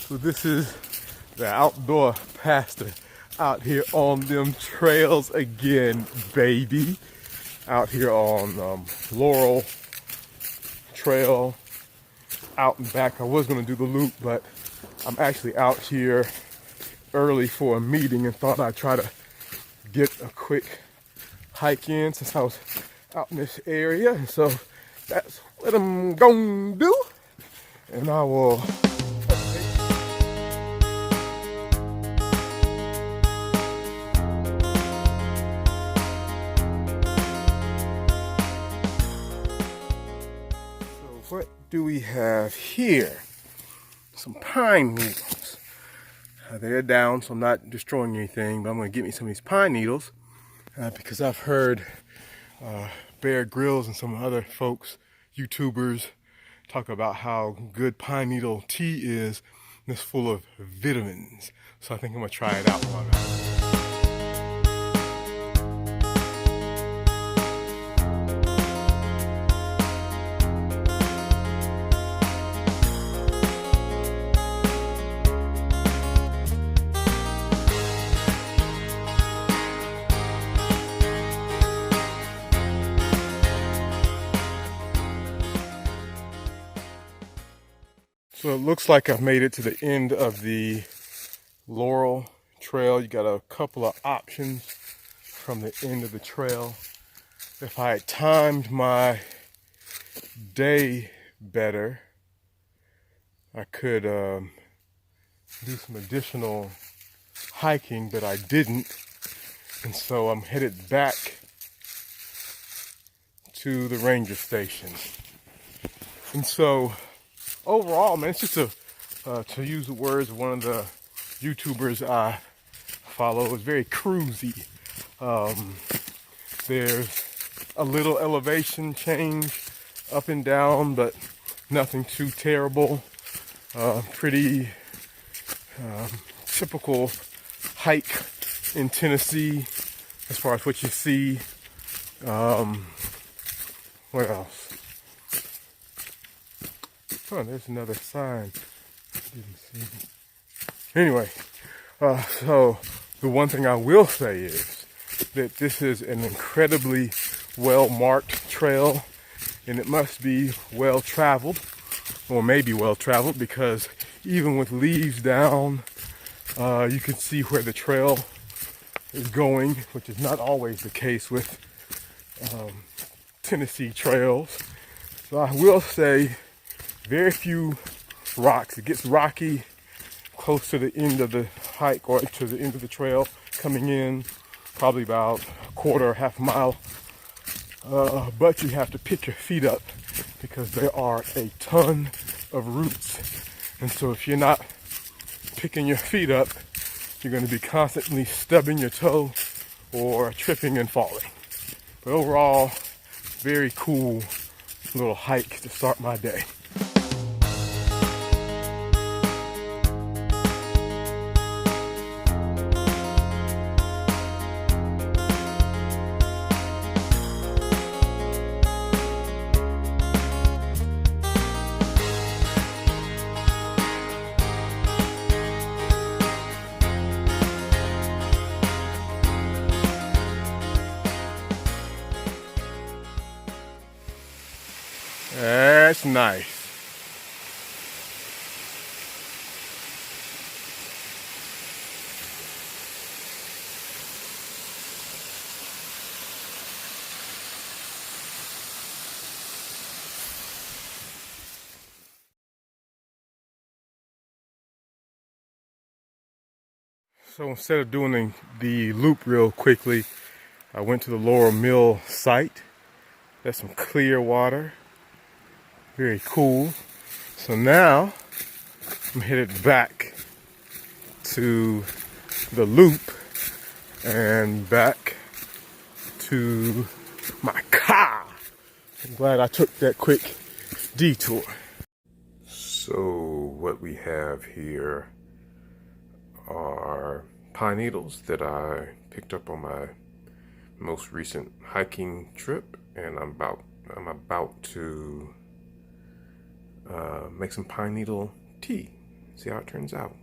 So this is the outdoor pastor out here on them trails again, baby. Out here on Laurel Trail, out and back. I was gonna do the loop, but I'm actually out here early for a meeting and thought I'd try to get a quick hike in since I was out in this area. And so that's what I'm gonna do. And I will what do we have here? Some pine needles. They're down, so I'm not destroying anything, but I'm going to get me some of these pine needles because I've heard Bear Grylls and some other folks, YouTubers, talk about how good pine needle tea is, and it's full of vitamins. So I think I'm going to try it out while I'm out. So it looks like I've made it to the end of the Laurel Trail. You got a couple of options from the end of the trail. If I had timed my day better, I could do some additional hiking, but I didn't. And so I'm headed back to the ranger station. And so overall, man, it's just to use the words of one of the YouTubers I follow, it's very cruisy. There's a little elevation change up and down, but nothing too terrible. Pretty typical hike in Tennessee as far as what you see. What else? Oh, there's another sign. Didn't see it. Anyway, so the one thing I will say is that this is an incredibly well-marked trail, and it must be well-traveled, or maybe well-traveled, because even with leaves down, you can see where the trail is going, which is not always the case with Tennessee trails. So I will say, very few rocks. It gets rocky close to the end of the hike or to the end of the trail coming in, probably about a quarter or half a mile. But you have to pick your feet up because there are a ton of roots. And so if you're not picking your feet up, you're going to be constantly stubbing your toe or tripping and falling. But overall, very cool little hike to start my day. That's nice. So instead of doing the loop real quickly, I went to the Laurel Mill site. That's some clear water. Very cool. So now I'm headed back to the loop and back to my car. I'm glad I took that quick detour. So what we have here are pine needles that I picked up on my most recent hiking trip, and I'm about to make some pine needle tea. See how it turns out.